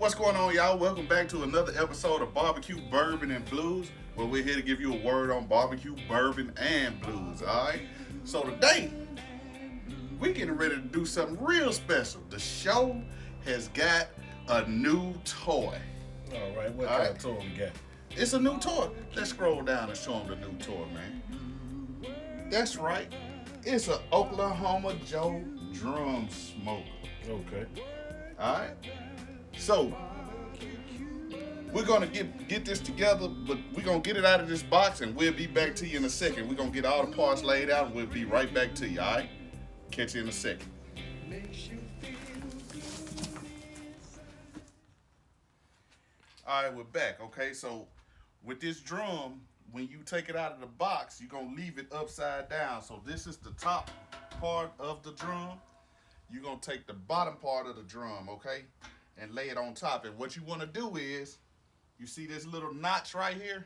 What's going on, y'all? Welcome back to another episode of Barbecue Bourbon and Blues, where we're here to give you a word on barbecue, bourbon, and blues. All right. So today, we're getting ready to do something real special. The show has got a new toy. All right. What kind of toy we got? It's a new toy. Let's scroll down and show them the new toy, man. That's right. It's an Oklahoma Joe drum smoker. Okay. All right. So we're gonna get this together, but we're gonna get it out of this box, and we'll be back to you in a second. We're gonna get all the parts laid out, and we'll be right back to you. All right. Catch you in a second. All right, we're back. Okay, so with this drum, when you take it out of the box, you're gonna leave it upside down. So this is the top part of the drum. You're gonna take the bottom part of the drum, okay, and lay it on top. And what you wanna do is, you see this little notch right here?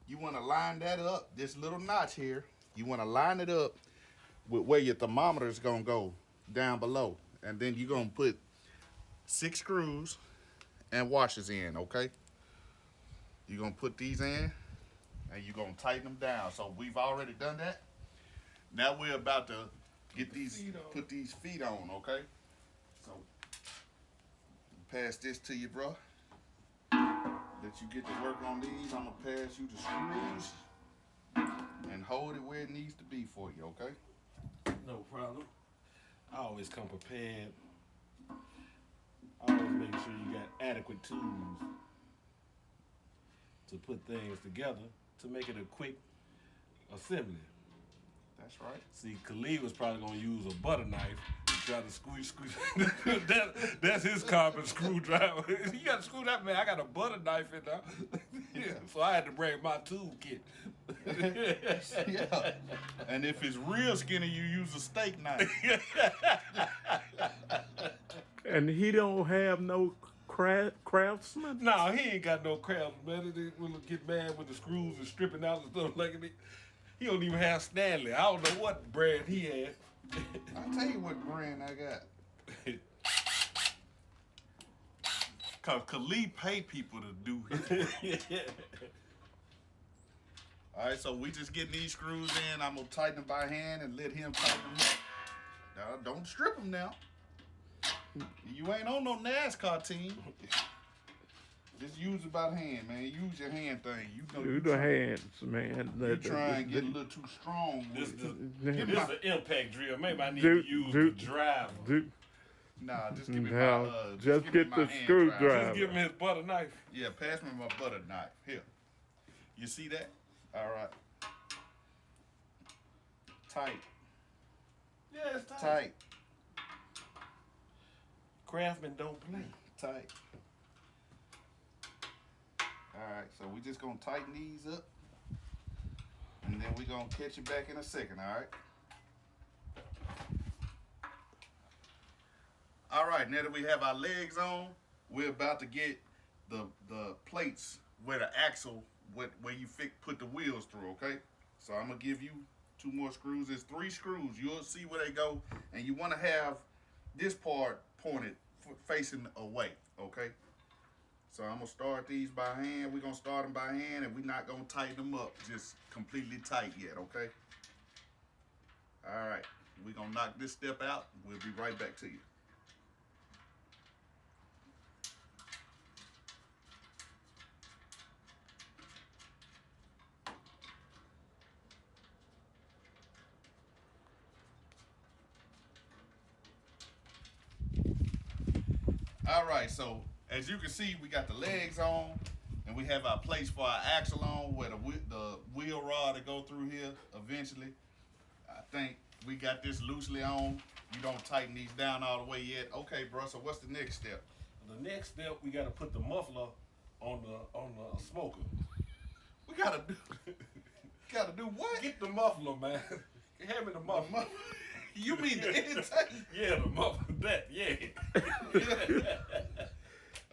You wanna line that up, this little notch here, you wanna line it up with where your thermometer is gonna go down below. And then you're gonna put 6 screws and washers in, okay? You're gonna put these in and you're gonna tighten them down. So we've already done that. Now we're about to put these feet on, okay? So pass this to you, bro. Let you get to work on these. I'm gonna pass you the screws and hold it where it needs to be for you, okay? No problem. I always come prepared. I always make sure you got adequate tools to put things together to make it a quick assembly. That's right. See, Khalid was probably gonna use a butter knife to try to squeeze. That's his carbon screwdriver. You got a screwdriver, man. I got a butter knife in there. Yeah. So I had to bring my tool kit. Yeah. And if it's real skinny, you use a steak knife. And he don't have no craftsman? No, he ain't got no craftsman. He will get mad with the screws and stripping out and stuff like that. He don't even have Stanley. I don't know what brand he had. I'll tell you what brand I got. Cause Khalid pay people to do his work. All right, so we just getting these screws in. I'm gonna tighten them by hand and let him tighten them up. Now, don't strip them now. You ain't on no NASCAR team. Just use it by hand, man. Use your hand thing. You know Do the hands, man. You try and get a little too strong This with is it. an impact drill. Maybe I need to use the driver. Nah, just give me just give get me the my hand screwdriver. driver. Just give him his butter knife. Yeah, pass me my butter knife. Here. You see that? All right. Tight. Yeah, it's tight. Tight. Craftsmen don't play. Tight. All right, so we just gonna tighten these up, and then we gonna catch you back in a second. All right. All right. Now that we have our legs on, we're about to get the plates where the axle, where you put the wheels through. Okay. So I'm gonna give you 2 more screws. There's 3 screws. You'll see where they go, and you want to have this part pointed facing away. Okay. So I'm gonna start these by hand. We're gonna start them by hand, and we're not gonna tighten them up just completely tight yet, okay? All right, we're gonna knock this step out. We'll be right back to you. All right, so as you can see, we got the legs on, and we have our place for our axle on, where the wheel rod to go through here eventually. I think we got this loosely on. You don't tighten these down all the way yet. Okay, bro, so what's the next step? The next step, we got to put the muffler on the smoker. We gotta do what? Get the muffler, man. Hand me the muffler. You mean the intake? Yeah, the muffler. That, yeah.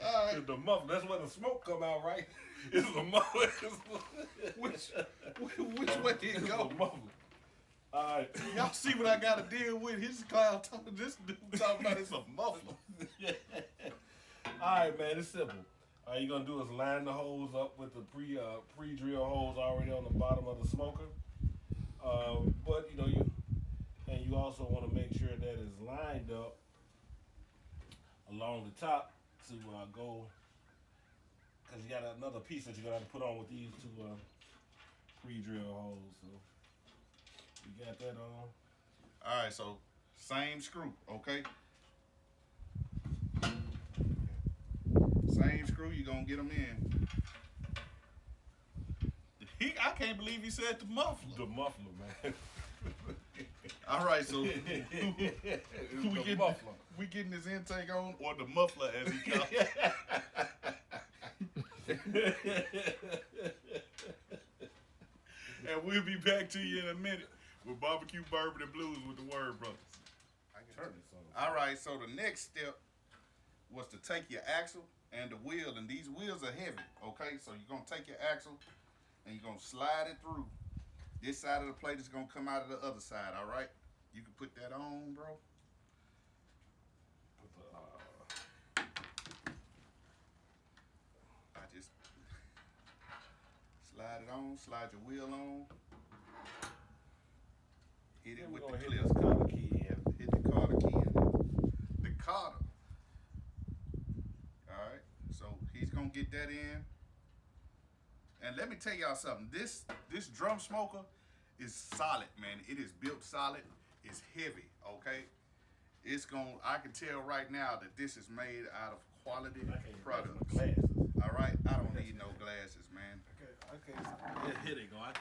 All right. The muffler. That's where the smoke come out, right? It's the muffler. Which way did it go? The muffler. All right. Y'all see what I got to deal with? His clown talking. This dude talking about it's a muffler. Yeah. right, man, it's simple. All you're gonna do is line the holes up with the pre-drill holes already on the bottom of the smoker. But you also want to make sure that it's lined up along the top to go, because you got another piece that you're gonna have to put on with these two pre-drill holes. So you got that on. All right, so same screw, okay? Same screw, you're gonna get them in. I can't believe he said the muffler. The muffler, man. All right, so muffler. we getting his intake on, or the muffler as he calls it. And we'll be back to you in a minute with Barbecue Bourbon and Blues with the Word Brothers. Turn this on. All right, so the next step was to take your axle and the wheel, and these wheels are heavy, okay? So you're gonna take your axle and you're gonna slide it through. This side of the plate is gonna come out of the other side, all right? You can put that on, bro. I just slide it on, slide your wheel on. Hit it with the hit clip. this collar key in. Hit the Carter key in. The Carter. Alright, so he's gonna get that in. And let me tell y'all something. This drum smoker is solid, man. It is built solid. It's heavy, okay? I can tell right now that this is made out of quality products. Glasses. Alright? I don't need no glasses, man. Okay. Yeah, here they go. I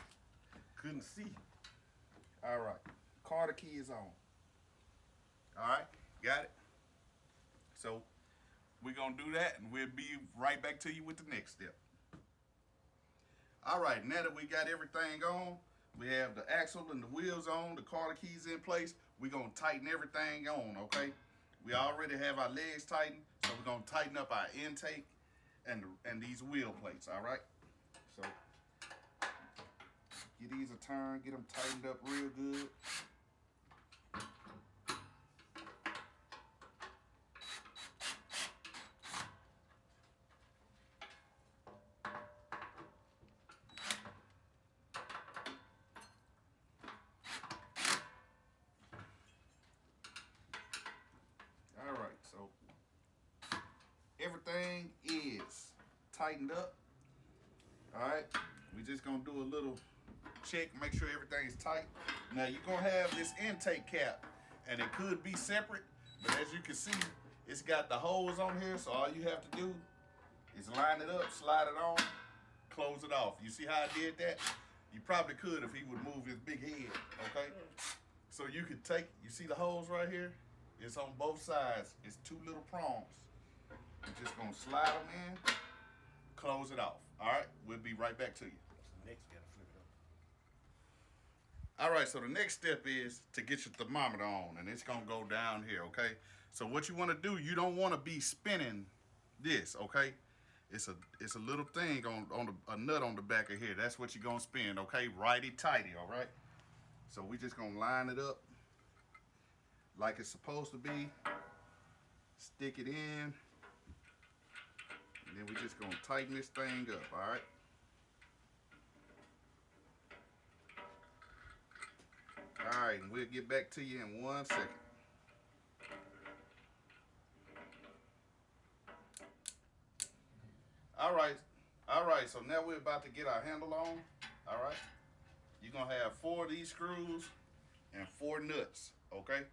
couldn't see. Alright. Carter key is on. Alright, got it? So we're gonna do that and we'll be right back to you with the next step. Alright, now that we got everything on, we have the axle and the wheels on, the Carter keys in place, we're gonna tighten everything on, okay? We already have our legs tightened, so we're gonna tighten up our intake and these wheel plates, alright? So get these a turn, get them tightened up real good. Alright, so everything is tightened up. Alright, we just gonna do a little check, make sure everything's tight. Now you're gonna have this intake cap, and it could be separate, but as you can see, it's got the holes on here, so all you have to do is line it up, slide it on, close it off. You see how I did that? You probably could if he would move his big head, okay? So you could you see the holes right here? It's on both sides. It's two little prongs. You're just gonna slide them in, close it off. All right, we'll be right back to you. Next, gotta flip it up. All right, so the next step is to get your thermometer on, and it's gonna go down here, okay? So what you wanna do, you don't wanna be spinning this, okay? It's a little thing on a nut on the back of here. That's what you're gonna spin, okay? Righty-tighty, all right? So we just gonna line it up like it's supposed to be. Stick it in. And then we just gonna tighten this thing up, all right? All right, and we'll get back to you in 1 second. All right, so now we're about to get our handle on, all right? You're gonna have 4 of these screws and 4 nuts, okay?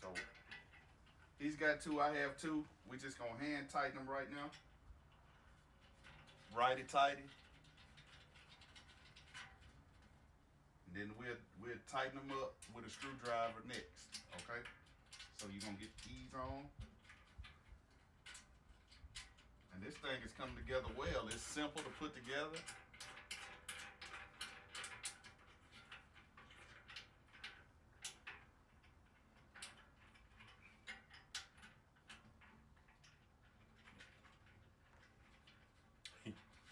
So he's got 2, I have 2. We just gonna hand tighten them right now. Righty-tighty. And then we'll tighten them up with a screwdriver next, okay? So you're gonna get these on. And this thing is coming together well. It's simple to put together.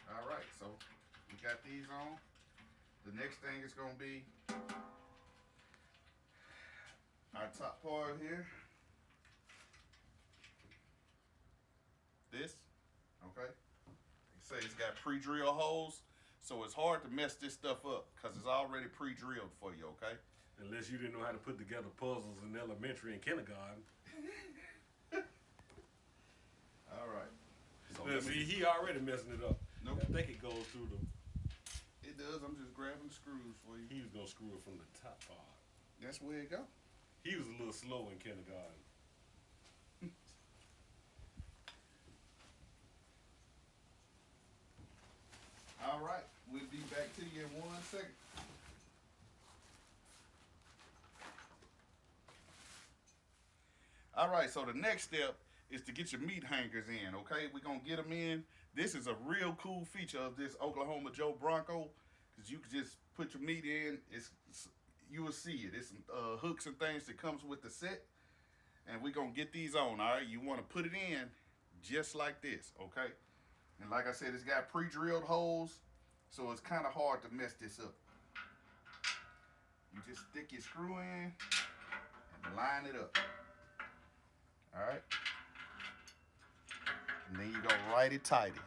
All right, so we got these on. The next thing is gonna be our top part here. this, okay? They say it's got pre-drill holes, so it's hard to mess this stuff up because it's already pre-drilled for you, okay? Unless you didn't know how to put together puzzles in elementary and kindergarten. All right. So See, he already messing it up. Nope. I think it goes through the. It does. I'm just grabbing the screws for you. He was gonna screw it from the top part. That's where it go. He was a little slow in kindergarten. All right. We'll be back to you in 1 second. All right, so the next step is to get your meat hangers in, okay? We're going to get them in. This is a real cool feature of this Oklahoma Joe Bronco because you can just put your meat in. You will see it. It's some hooks and things that comes with the set, and we're going to get these on, all right? You want to put it in just like this, okay? And like I said, it's got pre-drilled holes, so it's kind of hard to mess this up. You just stick your screw in and line it up. All right, and then you go righty-tighty.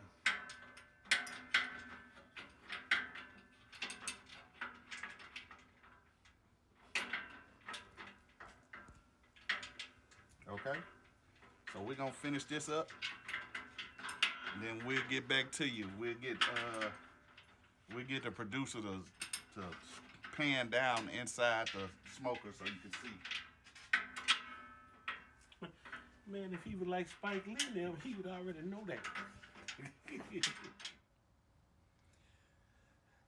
Okay, so we're gonna finish this up, and then we'll get back to you. We'll get the producer to pan down inside the smoker so you can see. Man, if he was like Spike Lee now, he would already know that.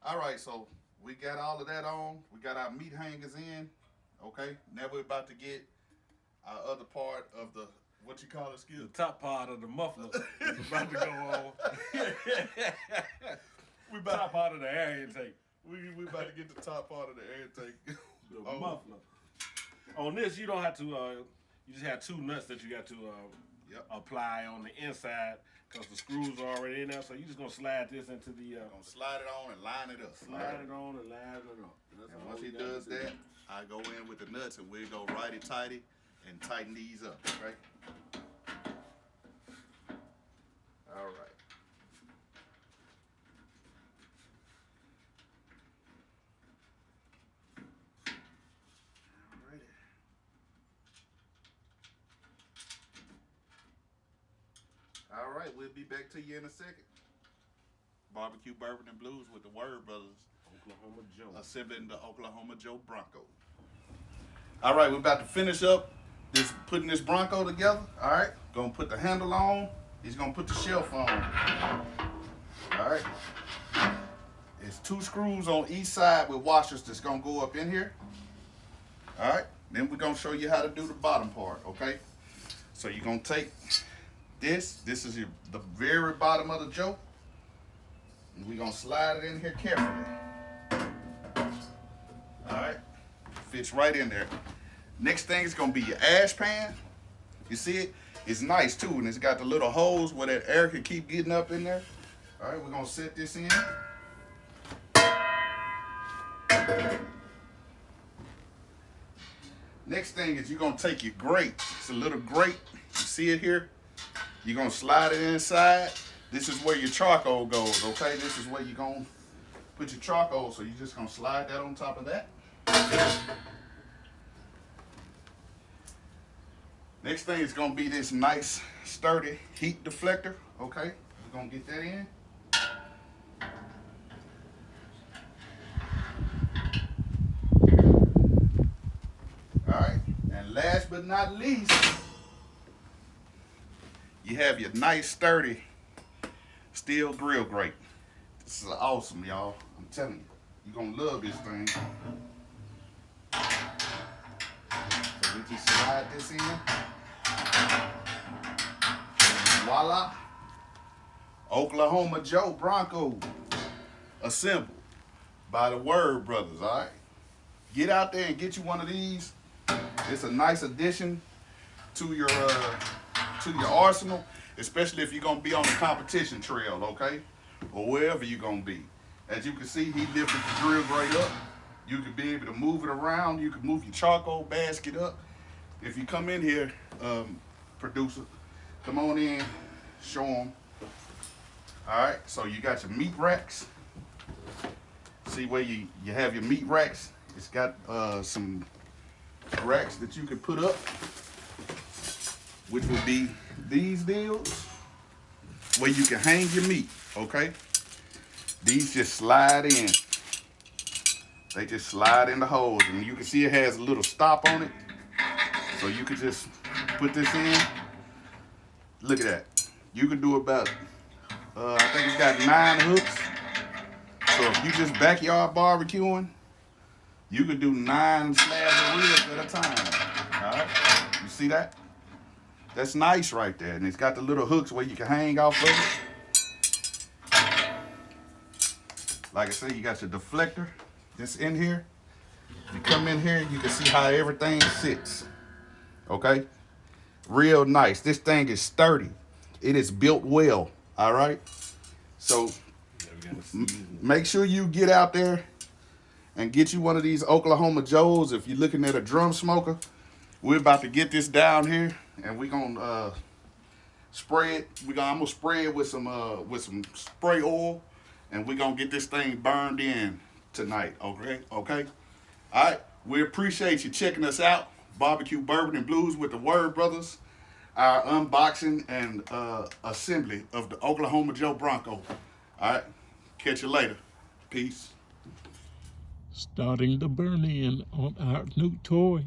All right, so we got all of that on. We got our meat hangers in. Okay, now we're about to get our other part of the, what you call it, The top part of the muffler is about to go on. Top part of the air intake. We about to get the top part of the air intake. The muffler. On this, you don't have to. You just have two nuts that you got to apply on the inside because the screws are already in there. So you just gonna slide this into the. Gonna slide it on and line it up. Slide it on and line it up. And once he does that, I go in with the nuts and we'll go righty-tighty and tighten these up. Okay. All right. All right, we'll be back to you in a second. Barbecue, Bourbon, and Blues with the Word Brothers. Oklahoma Joe. Assembling the Oklahoma Joe Bronco. All right, we're about to finish up putting this Bronco together. All right, gonna put the handle on. He's gonna put the shelf on. All right. It's 2 screws on each side with washers that's gonna go up in here. All right. Then we're gonna show you how to do the bottom part. Okay. So you're gonna take this. This is the very bottom of the Joe. And we're gonna slide it in here carefully. All right. Fits right in there. Next thing is gonna be your ash pan. You see it? It's nice too, and it's got the little holes where that air can keep getting up in there. All right, we're gonna set this in. Next thing is you're gonna take your grate. It's a little grate. You see it here? You're gonna slide it inside. This is where your charcoal goes, okay? This is where you're gonna put your charcoal, so you're just gonna slide that on top of that. Next thing is gonna be this nice, sturdy heat deflector, okay? We're gonna get that in. All right, and last but not least, you have your nice, sturdy steel grill grate. This is awesome, y'all. I'm telling you, you're gonna love this thing. So we just slide this in. Voila. Oklahoma Joe Bronco, assembled by the Word Brothers, all right? Get out there and get you one of these. It's a nice addition to your arsenal, especially if you're gonna be on the competition trail, okay? Or wherever you're gonna be. As you can see, he lifted the drill grate up. You can be able to move it around. You can move your charcoal basket up. If you come in here, producer, come on in, show them. All right, so you got your meat racks. See where you have your meat racks? It's got some racks that you can put up, which would be these deals where you can hang your meat, okay? These just slide in. They just slide in the holes, and you can see it has a little stop on it. So you could just put this in. Look at that. You can do about, I think it's got 9 hooks. So if you just backyard barbecuing, you could do 9 slabs of ribs at a time. All right, you see that? That's nice right there. And it's got the little hooks where you can hang off of it. Like I said, you got your deflector that's in here. You come in here, you can see how everything sits. Okay? Real nice. This thing is sturdy. It is built well. All right? So make sure you get out there and get you one of these Oklahoma Joes. If you're looking at a drum smoker, we're about to get this down here, and we're gonna spray it. I'm gonna spray it with some spray oil, and we're gonna get this thing burned in tonight. Okay? Okay? All right. We appreciate you checking us out. Barbecue Bourbon and Blues with the Word Brothers. Our unboxing and assembly of the Oklahoma Joe Bronco. All right. Catch you later. Peace. Starting to burn in on our new toy.